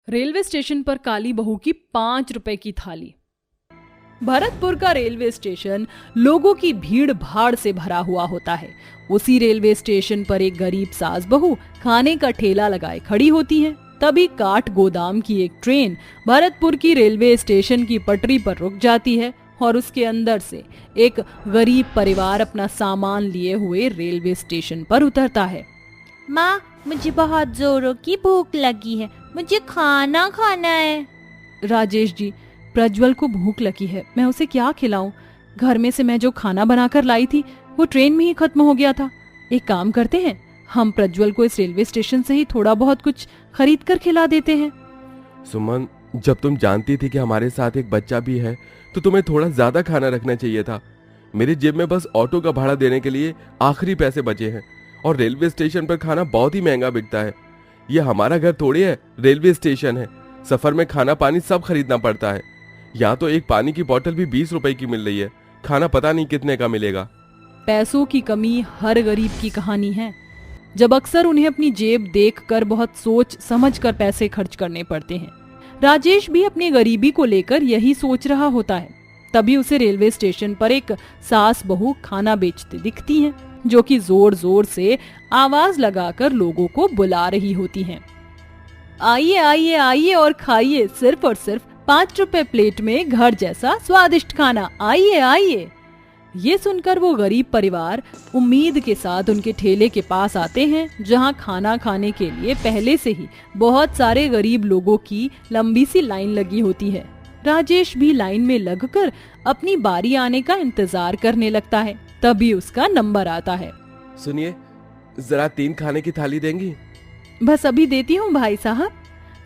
Railway station पर काली बहू की 5 रुपए की थाली। भरतपुर का रेलवे स्टेशन लोगों की भीड़ भाड़ से भरा हुआ होता है। उसी रेलवे स्टेशन पर एक गरीब सास बहू खाने का ठेला लगाए खड़ी होती है। तभी काठ गोदाम की एक ट्रेन भरतपुर की रेलवे स्टेशन की पटरी पर रुक जाती है और उसके अंदर से एक गरीब परिवार अपना सामान लिए हुए रेलवे स्टेशन पर उतरता है। माँ, मुझे बहुत जोरों की भूख लगी है, मुझे खाना खाना है। राजेश जी, प्रज्वल को भूख लगी है, मैं उसे क्या खिलाऊं? घर में से मैं जो खाना बनाकर लाई थी वो ट्रेन में ही खत्म हो गया था। एक काम करते हैं, हम प्रज्वल को इस रेलवे स्टेशन से ही थोड़ा बहुत कुछ खरीद कर खिला देते हैं। सुमन, जब तुम जानती थी कि हमारे साथ एक बच्चा भी है तो तुम्हें थोड़ा ज्यादा खाना रखना चाहिए था। मेरी जेब में बस ऑटो का भाड़ा देने के लिए आखिरी पैसे बचे हैं और रेलवे स्टेशन पर खाना बहुत ही महंगा बिकता है। ये हमारा घर थोड़ी है, रेलवे स्टेशन है। सफर में खाना पानी सब खरीदना पड़ता है। यहाँ तो एक पानी की बोतल भी 20 रुपए की मिल रही है, खाना पता नहीं कितने का मिलेगा। पैसों की कमी हर गरीब की कहानी है, जब अक्सर उन्हें अपनी जेब देखकर बहुत सोच समझ कर पैसे खर्च करने पड़ते हैं। राजेश भी अपनी गरीबी को लेकर यही सोच रहा होता है। तभी उसे रेलवे स्टेशन पर एक सास बहू खाना बेचते दिखती हैं, जो कि जोर जोर से आवाज लगाकर लोगों को बुला रही होती हैं। आइए आइए आइए और खाइए, सिर्फ और सिर्फ 5 रुपए प्लेट में घर जैसा स्वादिष्ट खाना, आइए आइए। ये सुनकर वो गरीब परिवार उम्मीद के साथ उनके ठेले के पास आते हैं, जहां खाना खाने के लिए पहले से ही बहुत सारे गरीब लोगों की लंबी सी लाइन लगी होती है। राजेश भी लाइन में लगकर अपनी बारी आने का इंतजार करने लगता है। तभी उसका नंबर आता है। सुनिए, जरा 3 खाने की थाली देंगी? बस अभी देती हूँ भाई साहब।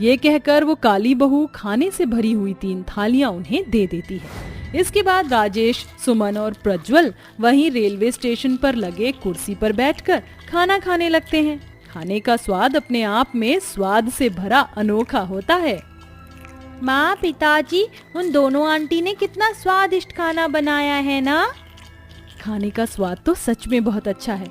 ये कहकर वो काली बहू खाने से भरी हुई 3 थालियां उन्हें दे देती है। इसके बाद राजेश, सुमन और प्रज्वल वहीं रेलवे स्टेशन पर लगे कुर्सी पर बैठकर खाना खाने लगते हैं। खाने का स्वाद अपने आप में स्वाद से भरा अनोखा होता है। माँ, पिताजी, उन दोनों आंटी ने कितना स्वादिष्ट खाना बनाया है ना। खाने का स्वाद तो सच में बहुत अच्छा है,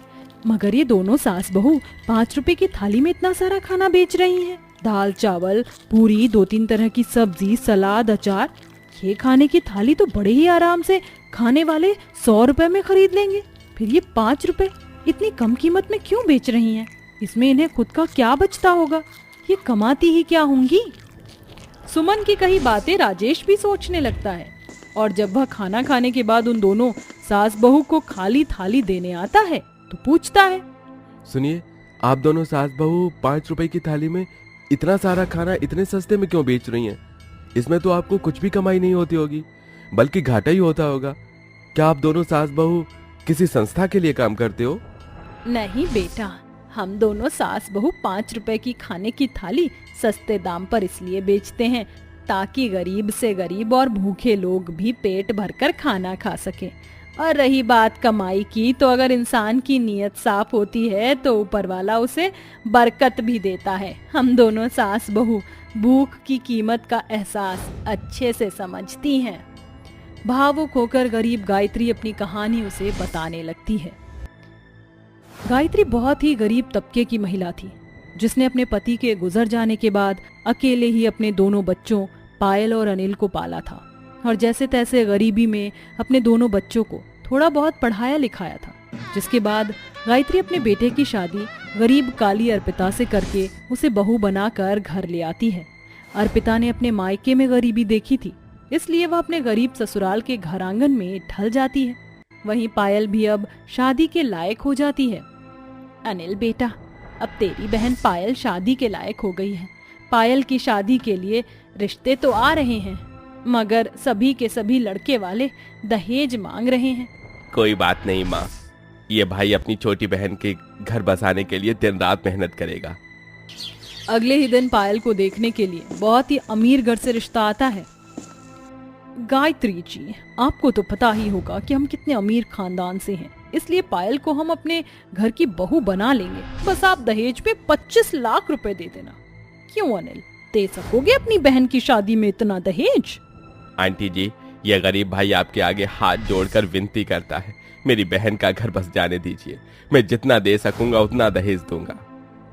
मगर ये दोनों सास बहू 5 रुपए की थाली में इतना सारा खाना बेच रही हैं। दाल चावल, पूरी, 2-3 तरह की सब्जी, सलाद, अचार। ये खाने की थाली तो बड़े ही आराम से खाने वाले 100 रुपए में खरीद लेंगे। फिर ये 5 रुपए इतनी कम कीमत में क्यों बेच रही हैं? इसमें इन्हें खुद का क्या बचता होगा? ये कमाती ही क्या होंगी? सुमन की कही बातें राजेश भी सोचने लगता है, और जब वह खाना खाने के बाद उन दोनों सास बहू को खाली थाली देने आता है तो पूछता है, सुनिए, आप दोनों सास बहू 5 रुपए की थाली में इतना सारा खाना इतने सस्ते में क्यों बेच रही हैं? इसमें तो आपको कुछ भी कमाई नहीं होती होगी, बल्कि घाटा ही होता होगा। क्या आप दोनों सास बहू किसी संस्था के लिए काम करते हो? नहीं बेटा, हम दोनों सास बहू 5 रुपए की खाने की थाली सस्ते दाम पर इसलिए बेचते हैं ताकि गरीब से गरीब और भूखे लोग भी पेट भरकर खाना खा सकें। और रही बात कमाई की, तो अगर इंसान की नीयत साफ होती है तो ऊपर वाला उसे बरकत भी देता है। हम दोनों सास बहू भूख की कीमत का एहसास अच्छे से समझती हैं। भावुक होकर गरीब गायत्री अपनी कहानी उसे बताने लगती है। गायत्री बहुत ही गरीब तबके की महिला थी, जिसने अपने पति के गुजर जाने के बाद अकेले ही अपने दोनों बच्चों पायल और अनिल को पाला था, और जैसे तैसे गरीबी में अपने दोनों बच्चों को थोड़ा बहुत पढ़ाया लिखाया था। जिसके बाद गायत्री अपने बेटे की शादी गरीब काली अर्पिता से करके उसे बहू बनाकर घर ले आती है। अर्पिता ने अपने मायके में गरीबी देखी थी, इसलिए वह अपने गरीब ससुराल के घर आंगन में ढल जाती है। वहीं पायल भी अब शादी के लायक हो जाती है। अनिल बेटा, अब तेरी बहन पायल शादी के लायक हो गई है। पायल की शादी के लिए रिश्ते तो आ रहे हैं, मगर सभी के सभी लड़के वाले दहेज मांग रहे हैं। कोई बात नहीं माँ, ये भाई अपनी छोटी बहन के घर बसाने के लिए दिन रात मेहनत करेगा। अगले ही दिन पायल को देखने के लिए बहुत ही अमीर घर से रिश्ता आता है। गायत्री जी, आपको तो पता ही होगा कि हम कितने अमीर खानदान से हैं, इसलिए पायल को हम अपने घर की बहू बना लेंगे। बस आप दहेज पे 25 लाख रुपए दे देना। क्यों अनिल, दे सकोगे अपनी बहन की शादी में इतना दहेज? आंटी जी, ये गरीब भाई आपके आगे हाथ जोड़कर विनती करता है, मेरी बहन का घर बस जाने दीजिए। मैं जितना दे सकूंगा उतना दहेज दूंगा।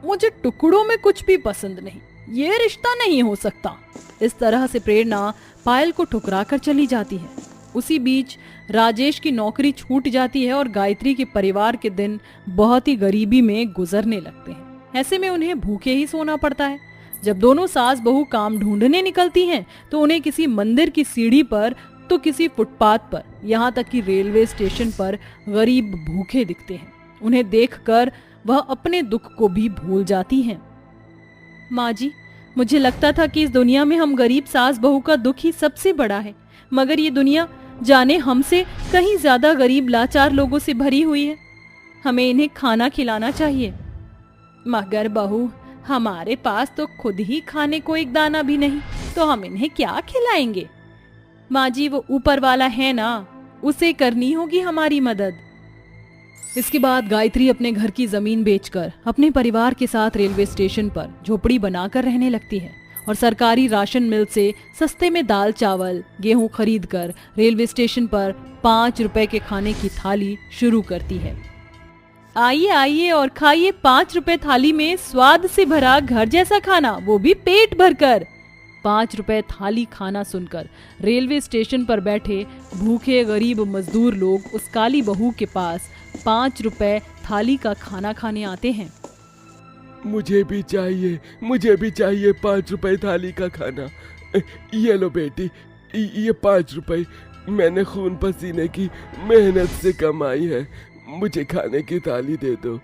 मुझे टुकड़ों में कुछ भी पसंद नहीं, ये रिश्ता नहीं हो सकता। इस तरह से प्रेरणा पायल को ठुकरा कर चली जाती है। उसी बीच राजेश की नौकरी छूट जाती है और गायत्री के परिवार के दिन बहुत ही गरीबी में गुजरने लगते हैं। ऐसे में उन्हें भूखे ही सोना पड़ता है। जब दोनों सास बहू काम ढूंढने निकलती हैं तो उन्हें किसी मंदिर की सीढ़ी पर तो किसी फुटपाथ पर, यहाँ तक कि रेलवे स्टेशन पर गरीब भूखे दिखते हैं। उन्हें देखकर वह अपने दुख को भी भूल जाती हैं। माँ जी, मुझे लगता था कि इस दुनिया में हम गरीब सास बहू का दुख ही सबसे बड़ा है, मगर ये दुनिया जाने हमसे कहीं ज्यादा गरीब लाचार लोगों से भरी हुई है। हमें इन्हें खाना खिलाना चाहिए। मगर बहू, हमारे पास तो खुद ही खाने को एक दाना भी नहीं, तो हम इन्हें क्या खिलाएंगे? माँ जी, वो ऊपर वाला है ना, उसे करनी होगी हमारी मदद। इसके बाद गायत्री अपने घर की जमीन बेचकर अपने परिवार के साथ रेलवे स्टेशन पर झोपड़ी बनाकर रहने लगती है और सरकारी राशन मिल से सस्ते में दाल चावल गेहूं खरीद कर रेलवे स्टेशन पर 5 रुपए के खाने की थाली शुरू करती है। आइए आइए और खाइए 5 रुपए थाली में स्वाद से भरा घर जैसा खाना, वो भी पेट भरकर। 5 रुपए थाली खाना सुनकर रेलवे स्टेशन पर बैठे भूखे गरीब मजदूर लोग उस काली बहू के पास 5 रुपए थाली का खाना खाने आते हैं। मुझे भी चाहिए 5 रुपए थाली का खाना। ये लो बेटी, ये 5 रुपए मैंने खून पसीने की मेहनत से कमाई है, मुझे खाने की थाली दे दो।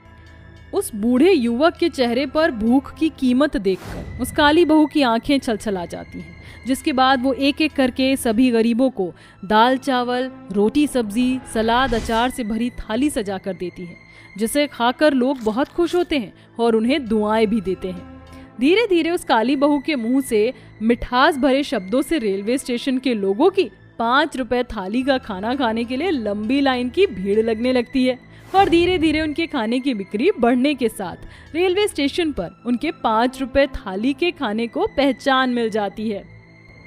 उस बूढ़े युवक के चेहरे पर भूख की कीमत देखकर उस काली बहू की आंखें छलछला जाती हैं, जिसके बाद वो एक एक करके सभी गरीबों को दाल चावल रोटी सब्जी सलाद अचार से भरी थाली सजा कर देती है, जिसे खाकर लोग बहुत खुश होते हैं और उन्हें दुआएं भी देते हैं। धीरे धीरे उस काली बहू के मुंह से मिठास भरे शब्दों से रेलवे स्टेशन के लोगों की 5 रुपए थाली का खाना खाने के लिए लंबी लाइन की भीड़ लगने लगती है और धीरे धीरे उनके खाने की बिक्री बढ़ने के साथ रेलवे स्टेशन पर उनके 5 रुपए थाली के खाने को पहचान मिल जाती है।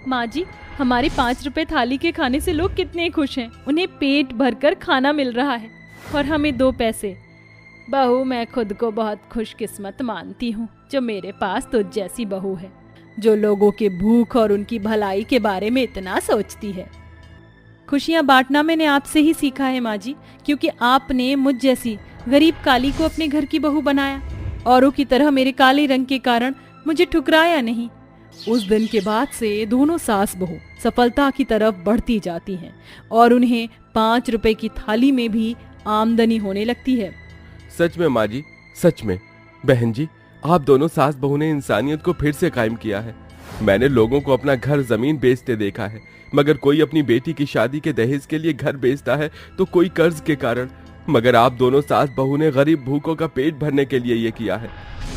माँ जी, हमारे 5 रुपए थाली के खाने से लोग कितने खुश हैं, उन्हें पेट भरकर खाना मिल रहा है और हमें 2 पैसे। बहू, मैं खुद को बहुत खुशकिस्मत मानती हूँ जो मेरे पास तुझ जैसी बहू है, जो लोगों के भूख और उनकी भलाई के बारे में इतना सोचती है। खुशियाँ बांटना मैंने आपसे ही सीखा है माँ जी, क्योंकि आपने मुझ जैसी गरीब काली को अपने घर की बहू बनाया, औरों की तरह मेरे काले रंग के कारण मुझे ठुकराया नहीं। उस दिन के बाद से दोनों सास बहू सफलता की तरफ बढ़ती जाती हैं और उन्हें 5 रुपए की थाली में भी आमदनी होने लगती है। सच में माँ जी, सच में। बहन जी, आप दोनों सास बहू ने इंसानियत को फिर से कायम किया है। मैंने लोगों को अपना घर जमीन बेचते देखा है, मगर कोई अपनी बेटी की शादी के दहेज के लिए घर बेचता है तो कोई कर्ज के कारण, मगर आप दोनों सास बहू ने गरीब भूखों का पेट भरने के लिए ये किया है।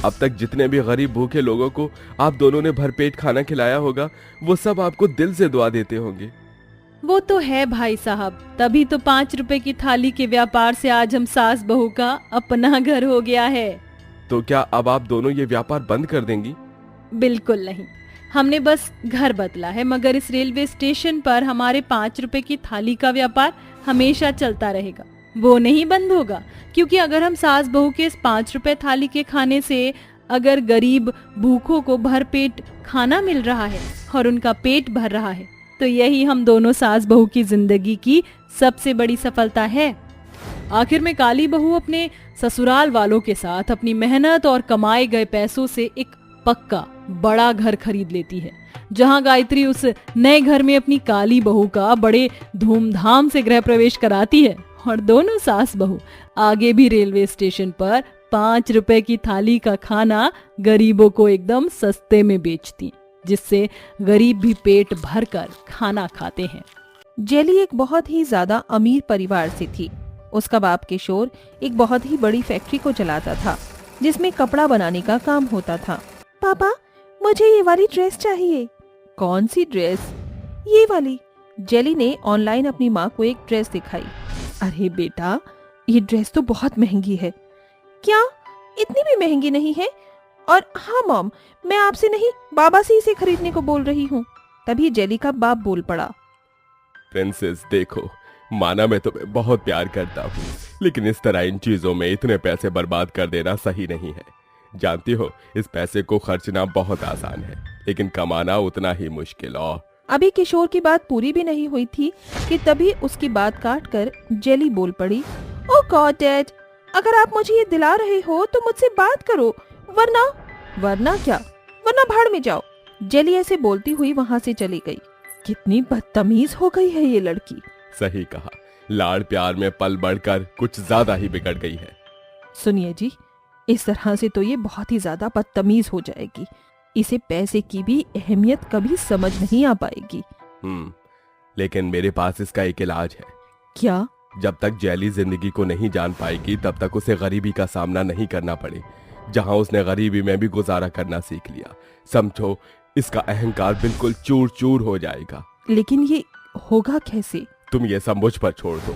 अब तक जितने भी गरीब भूखे लोगों को आप दोनों ने भरपेट खाना खिलाया होगा, वो सब आपको दिल से दुआ देते होंगे। वो तो है भाई साहब, तभी तो 5 रुपए की थाली के व्यापार से आज हम सास बहू का अपना घर हो गया है। तो क्या अब आप दोनों ये व्यापार बंद कर देंगी? बिल्कुल नहीं, हमने बस घर बदला है, मगर इस रेलवे स्टेशन पर हमारे 5 रुपए की थाली का व्यापार हमेशा चलता रहेगा, वो नहीं बंद होगा। क्योंकि अगर हम सास बहू के इस 5 रुपए थाली के खाने से अगर गरीब भूखों को भरपेट खाना मिल रहा है और उनका पेट भर रहा है, तो यही हम दोनों सास बहू की जिंदगी की सबसे बड़ी सफलता है। आखिर में काली बहू अपने ससुराल वालों के साथ अपनी मेहनत और कमाए गए पैसों से एक पक्का बड़ा घर खरीद लेती है, जहां गायत्री उस नए घर में अपनी काली बहू का बड़े धूमधाम से गृह प्रवेश कराती है और दोनों सास बहू आगे भी रेलवे स्टेशन पर 5 रुपए की थाली का खाना गरीबों को एकदम सस्ते में बेचती, जिससे गरीब भी पेट भरकर खाना खाते हैं। जेली एक बहुत ही ज्यादा अमीर परिवार से थी। उसका बाप किशोर एक बहुत ही बड़ी फैक्ट्री को चलाता था, जिसमें कपड़ा बनाने का काम होता था। पापा, मुझे ये वाली ड्रेस चाहिए। कौन सी ड्रेस? ये वाली। जेली ने ऑनलाइन अपनी माँ को एक ड्रेस दिखाई। अरे बेटा, ये ड्रेस तो बहुत महंगी है। क्या? इतनी भी महंगी नहीं है? और हाँ मॉम, मैं आपसे नहीं बाबा से इसे खरीदने को बोल रही हूँ। तभी जेली का बाप बोल पड़ा। प्रिंसेस देखो, माना मैं तुम्हें बहुत प्यार करता हूँ, लेकिन इस तरह इन चीजों में इतने पैसे बर्बाद कर देना सही नहीं है। जानती हो, इस पैसे को खर्चना बहुत आसान है, लेकिन कमाना उतना ही मुश्किल। और अभी किशोर की बात पूरी भी नहीं हुई थी कि तभी उसकी बात काट कर जेली बोल पड़ी। ओ गॉड डैड, अगर आप मुझे ये दिला रहे हो तो मुझसे बात करो, वरना क्या, वरना भाड़ में जाओ। जेली ऐसे बोलती हुई वहाँ से चली गई। कितनी बदतमीज हो गई है ये लड़की। सही कहा, लाड़ प्यार में पल बढ़कर कुछ ज्यादा ही बिगड़ गई है। सुनिए जी, इस तरह से तो ये बहुत ही ज्यादा बदतमीज हो जाएगी। इसे पैसे की भी अहमियत कभी समझ नहीं आ पाएगी। लेकिन मेरे पास इसका एक इलाज है। क्या? जब तक जेली जिंदगी को नहीं जान पाएगी तब तक उसे गरीबी का सामना नहीं करना पड़े, जहां उसने गरीबी में भी गुजारा करना सीख लिया। समझो, इसका अहंकार बिल्कुल चूर चूर हो जाएगा। लेकिन ये होगा कैसे? तुम ये सब मुझ पर छोड़ दो।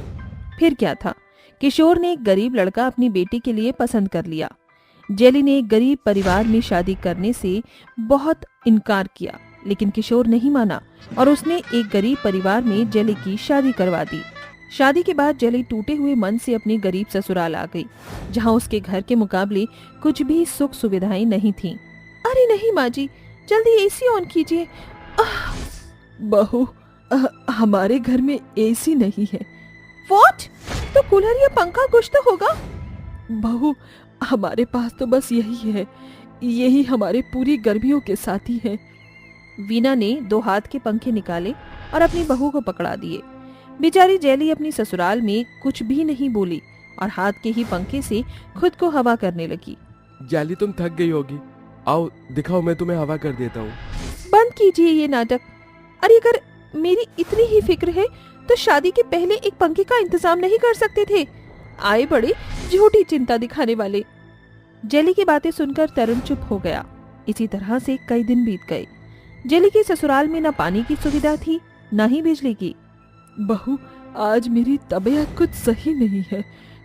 फिर क्या था, किशोर ने एक गरीब लड़का अपनी बेटी के लिए पसंद कर लिया। जेली ने एक गरीब परिवार में शादी करने से बहुत इनकार किया, लेकिन किशोर नहीं माना और उसने एक गरीब परिवार में जेली की शादी करवा दी। शादी के बाद जेली टूटे हुए मन से अपनी गरीब ससुराल आ गई, जहां उसके घर के मुकाबले कुछ भी सुख सुविधाएं नहीं थीं। अरे नहीं माँ जी, जल्दी एसी ऑन कीजिए। बहू, हमारे घर में एसी नहीं है। व्हाट? तो कूलर या पंखा कुछ तो होगा। बहू, हमारे पास तो बस यही है, यही हमारे पूरी गर्मियों के साथी है। वीना ने 2 हाथ के पंखे निकाले और अपनी बहू को पकड़ा दिए। बेचारी जेली अपनी ससुराल में कुछ भी नहीं बोली और हाथ के ही पंखे से खुद को हवा करने लगी। जेली, तुम थक गई होगी, आओ दिखाओ, मैं तुम्हें हवा कर देता हूँ। बंद कीजिए ये नाटक। अरे अगर मेरी इतनी ही फिक्र है तो शादी के पहले एक पंखे का इंतजाम नहीं कर सकते थे? आए बड़े झूठी चिंता दिखाने वाले। जेली की बातें सुनकर तरुण चुप हो गया। इसी तरह से कई दिन बीत गए। जेली के ससुराल में न पानी की सुविधा थी, न ही बिजली की। बहू, आज मेरी तबीयत कुछ सही नहीं है,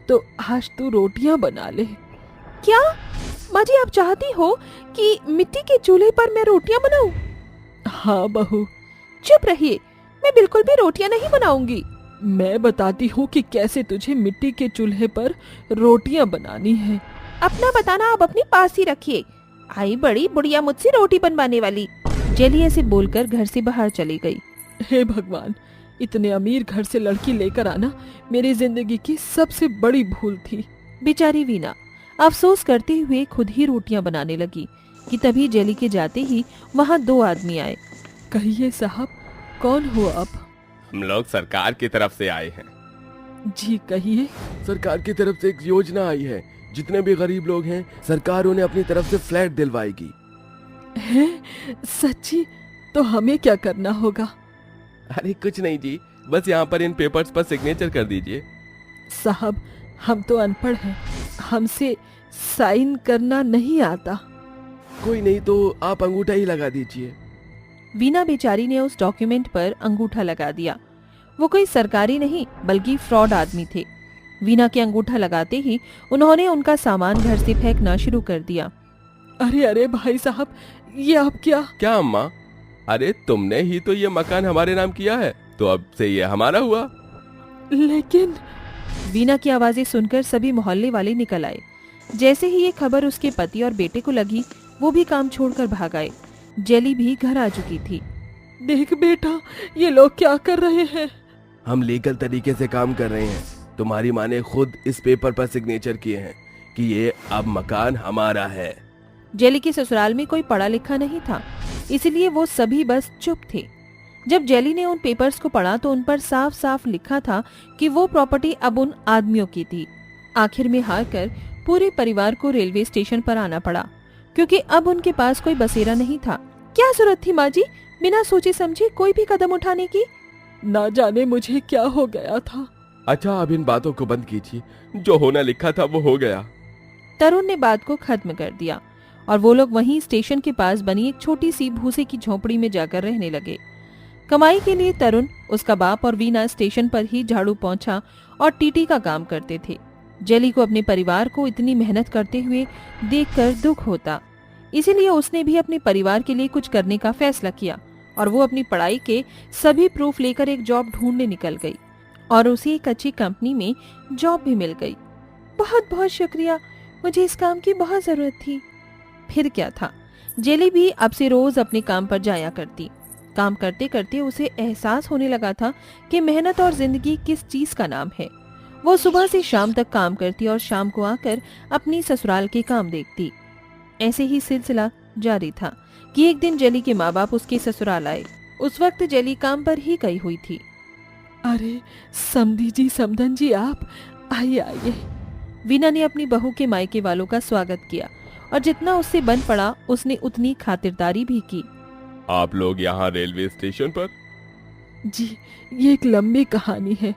तो आज तू रोटियां बना ले। क्या माँ जी, आप चाहती हो कि मिट्टी के चूल्हे पर मैं रोटियां बनाऊं? हाँ बहू। चुप रहिए, मैं बिल्कुल भी रोटियां नहीं बनाऊंगी। मैं बताती हूँ कि कैसे तुझे मिट्टी के चूल्हे पर रोटियां बनानी है। अपना बताना आप अपने पास ही रखिए। आई बड़ी बुढ़िया मुझसे रोटी बनवाने वाली। जेली ऐसे बोलकर घर से बाहर चली गई। हे भगवान, इतने अमीर घर से लड़की लेकर आना मेरी जिंदगी की सबसे बड़ी भूल थी। बेचारी वीना अफसोस करते हुए खुद ही रोटियां बनाने लगी कि तभी जेली के जाते ही वहाँ 2 आदमी आए। कहिए साहब, कौन हो आप? हम लोग सरकार की तरफ से आए हैं। जी कहिए। सरकार की तरफ से एक योजना आई है, जितने भी गरीब लोग हैं सरकार उन्हें अपनी तरफ से फ्लैट दिलवाएगी। है? सच्ची? तो हमें क्या करना होगा? अरे कुछ नहीं जी, बस यहाँ पर इन पेपर्स पर सिग्नेचर कर दीजिए। साहब, हम तो अनपढ़ हैं, हमसे साइन करना नहीं आता। कोई नहीं तो आप अंगूठा ही लगा दीजिए। वीना बेचारी ने उस डॉक्यूमेंट पर अंगूठा लगा दिया। वो कोई सरकारी नहीं बल्कि फ्रॉड आदमी थे। वीना के अंगूठा लगाते ही उन्होंने उनका सामान घर से फेंकना शुरू कर दिया। अरे अरे भाई साहब, ये आप क्या अम्मा? अरे तुमने ही तो ये मकान हमारे नाम किया है, तो अब से ये हमारा हुआ। लेकिन वीना की आवाजें सुनकर सभी मोहल्ले वाले निकल आए। जैसे ही ये खबर उसके पति और बेटे को लगी, वो भी काम छोड़कर भाग आए। जेली भी घर आ चुकी थी। देख बेटा, ये लोग क्या कर रहे हैं? हम लीगल तरीके से काम कर रहे हैं। तुम्हारी माँ ने खुद इस पेपर पर सिग्नेचर किए हैं कि ये अब मकान हमारा है। जेली के ससुराल में कोई पढ़ा लिखा नहीं था, इसलिए वो सभी बस चुप थे। जब जेली ने उन पेपर्स को पढ़ा तो उन पर साफ साफ लिखा था कि वो प्रॉपर्टी अब उन आदमियों की थी। आखिर में हार कर पूरे परिवार को रेलवे स्टेशन पर आना पड़ा, क्योंकि अब उनके पास कोई बसेरा नहीं था। क्या जरूरत थी माँ जी बिना सोचे समझे कोई भी कदम उठाने की? ना जाने मुझे क्या हो गया था। अच्छा, अब इन बातों को बंद कीजिए, जो होना लिखा था वो हो गया। तरुण ने बात को खत्म कर दिया और वो लोग वहीं स्टेशन के पास बनी एक छोटी सी भूसे की झोपड़ी में जाकर रहने लगे। कमाई के लिए तरुण, उसका बाप और वीना स्टेशन पर ही झाड़ू पोंछा और टीटी का काम करते थे। जेली को अपने परिवार को इतनी मेहनत करते हुए देखकर दुख होता, इसीलिए उसने भी अपने परिवार के लिए कुछ करने का फैसला किया और वो अपनी पढ़ाई के सभी प्रूफ लेकर एक जॉब ढूंढने निकल गई और उसे एक अच्छी कंपनी में जॉब भी मिल गई। बहुत बहुत शुक्रिया, मुझे इस काम की बहुत जरूरत थी। फिर क्या था, जेली भी अब से रोज अपने काम पर जाया करती। काम करते करते उसे एहसास होने लगा था कि मेहनत और जिंदगी किस चीज का नाम है। वो सुबह से शाम तक काम करती और शाम को आकर अपनी ससुराल के काम देखती। ऐसे ही सिलसिला जारी था कि एक दिन जेली के माँ बाप उसके ससुराल आए। उस वक्त जेली काम पर ही गई हुई थी। अरे समधी जी, समधन जी, आप आइए आइए। वीना ने अपनी बहू के मायके वालों का स्वागत किया और जितना उससे बन पड़ा उसने उतनी खातिरदारी भी की। आप लोग यहाँ रेलवे स्टेशन पर? जी, ये एक लंबी कहानी है।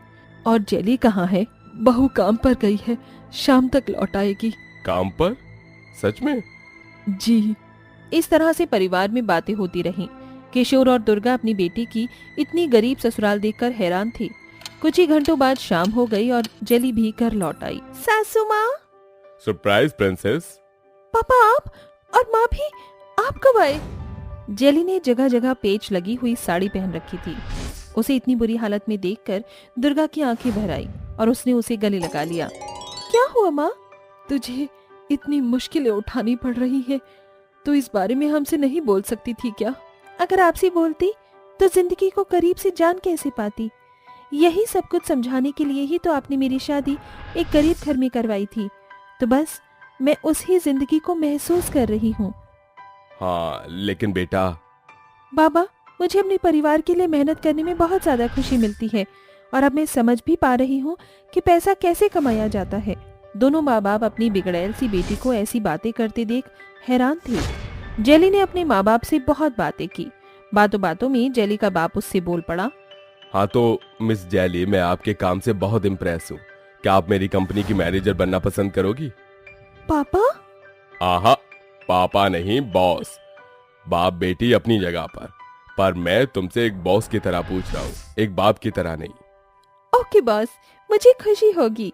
और जेली कहाँ है? बहू काम पर गई है, शाम तक लौट आएगी। काम पर? सच में? जी। इस तरह से परिवार में बातें होती रहीं। किशोर और दुर्गा अपनी बेटी की इतनी गरीब ससुराल देखकर हैरान थे। कुछ ही घंटों बाद शाम हो गई और जेली भी घर लौट आई। सासू माँ। Surprise princess. पापा आप और माँ भी, आप कब आए? जेली ने जगह जगह पेच लगी हुई साड़ी पहन रखी थी। उसे इतनी बुरी हालत में देखकर दुर्गा की आंखें भर आई और उसने उसे गले लगा लिया। क्या हुआ माँ? तुझे इतनी मुश्किलें उठानी पड़ रही है तो इस बारे में हमसे नहीं बोल सकती थी क्या? अगर आपसे बोलती तो जिंदगी को करीब से जान कैसे पाती? यही सब कुछ समझाने के लिए ही तो आपने मेरी शादी एक गरीब घर में करवाई थी। तो बस मैं उसी जिंदगी को महसूस कर रही हूँ। हाँ, लेकिन बेटा। बाबा, मुझे अपने परिवार के लिए मेहनत करने में बहुत ज्यादा खुशी मिलती है और अब मैं समझ भी पा रही हूँ कि पैसा कैसे कमाया जाता है। दोनों माँ बाप अपनी बिगड़ैल सी बेटी को ऐसी बातें करते देख हैरान थे। जेली ने अपने माँ बाप से बहुत बातें की। बातों बातों में जेली का बाप उससे बोल पड़ा। हाँ तो मिस जेली, मैं आपके काम से बहुत इम्प्रेस हूँ। क्या आप मेरी कंपनी की मैनेजर बनना पसंद करोगी? पापा? आहा, पापा नहीं, बॉस। बाप बेटी अपनी जगह पर मैं तुमसे एक बॉस की तरह पूछ रहा हूँ, एक बाप की तरह नहीं। ओके बॉस, मुझे खुशी होगी।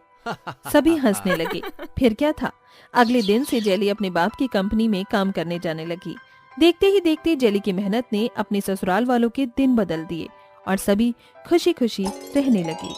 सभी हंसने लगे। फिर क्या था, अगले दिन से जेली अपने बाप की कंपनी में काम करने जाने लगी। देखते ही देखते जेली की मेहनत ने अपने ससुराल वालों के दिन बदल दिए और सभी खुशी खुशी रहने लगे।